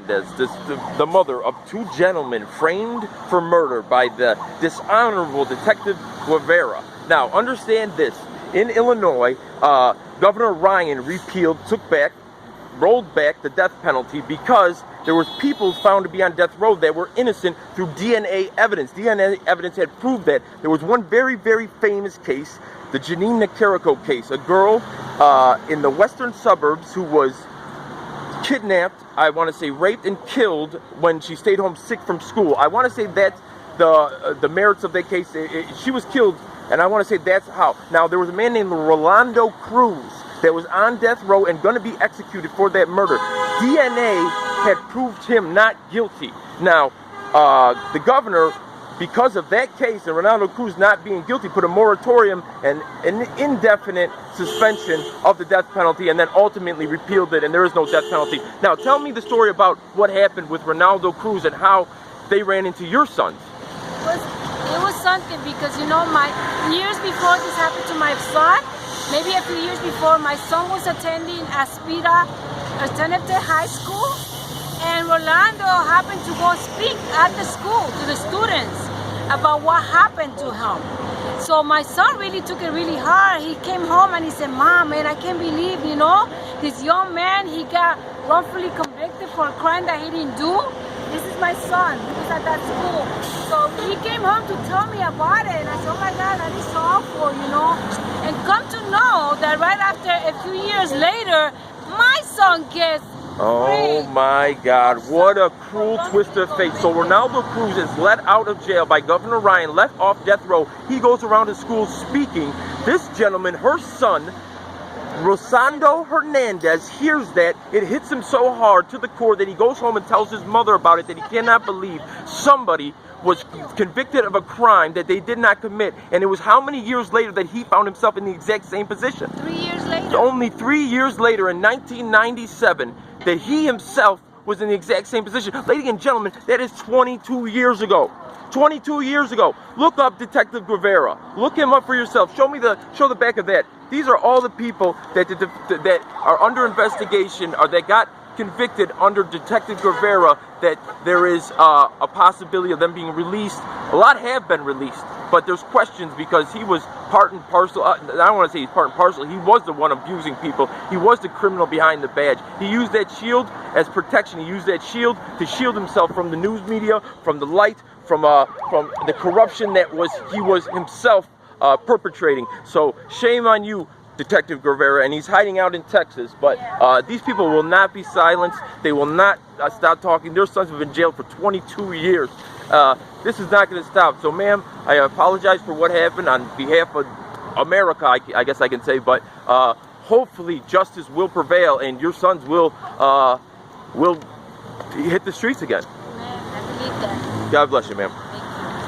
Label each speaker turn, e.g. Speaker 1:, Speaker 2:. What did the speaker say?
Speaker 1: Hernandez, the mother of two gentlemen framed for murder by the dishonorable Detective Guevara. Now, understand this. In Illinois, Governor Ryan rolled back the death penalty because there was people found to be on death row that were innocent through DNA evidence. DNA evidence had proved that. There was one very, very famous case, the Janine Nicarico case, a girl in the western suburbs who was kidnapped, I want to say raped and killed when she stayed home sick from school. I want to say that's the merits of that case. She was killed, and I want to say that's how. Now, there was a man named Rosando that was on death row and going to be executed for that murder. DNA had proved him not guilty. Now, the governor, because of that case and Rosando Cruz not being guilty, put a moratorium and an indefinite suspension of the death penalty, and then ultimately repealed it, and there is no death penalty. Now, tell me the story about what happened with Rosando Cruz and how they ran into your sons.
Speaker 2: It was something because, you know, years before this happened to my son, maybe a few years before, my son was attending Aspira Alternative High School, and Rolando happened to go speak at the school to the students about what happened to him. So my son really took it really hard. He came home and he said, "Mom, man, I can't believe, you know, this young man, he got wrongfully convicted for a crime that he didn't do. This is my son. He was at that school." So he came home to tell me about it, and I said, "Oh my God, that is so awful, you know." And come to know that right after a few years later, my son gets
Speaker 1: Oh my God, what a cruel twist of fate. So Rosando Cruz is let out of jail by Governor Ryan, left off death row. He goes around his school speaking. This gentleman, her son, Rosando Hernandez, hears that. It hits him so hard to the core that he goes home and tells his mother about it, that he cannot believe somebody was convicted of a crime that they did not commit. And it was how many years later that he found himself in the exact same position?
Speaker 2: 3 years later.
Speaker 1: Only 3 years later, in 1997, that he himself was in the exact same position. Ladies and gentlemen, that is 22 years ago. 22 years ago. Look up Detective Guevara. Look him up for yourself. Show the back of that. These are all the people that are under investigation or that got convicted under Detective Guevara, that there is a possibility of them being released. A lot have been released, but there's questions because he was part and parcel. I don't want to say he's part and parcel. He was the one abusing people. He was the criminal behind the badge. He used that shield as protection. He used that shield to shield himself from the news media, from the light, from the corruption that he was himself perpetrating. So shame on you, Detective Guevara, and he's hiding out in Texas, but these people will not be silenced. They will not stop talking. Their sons have been jailed for 22 years. This is not going to stop. So, ma'am, I apologize for what happened on behalf of America, I guess I can say, but hopefully justice will prevail and your sons will hit the streets again.
Speaker 2: I believe that.
Speaker 1: God bless you, ma'am.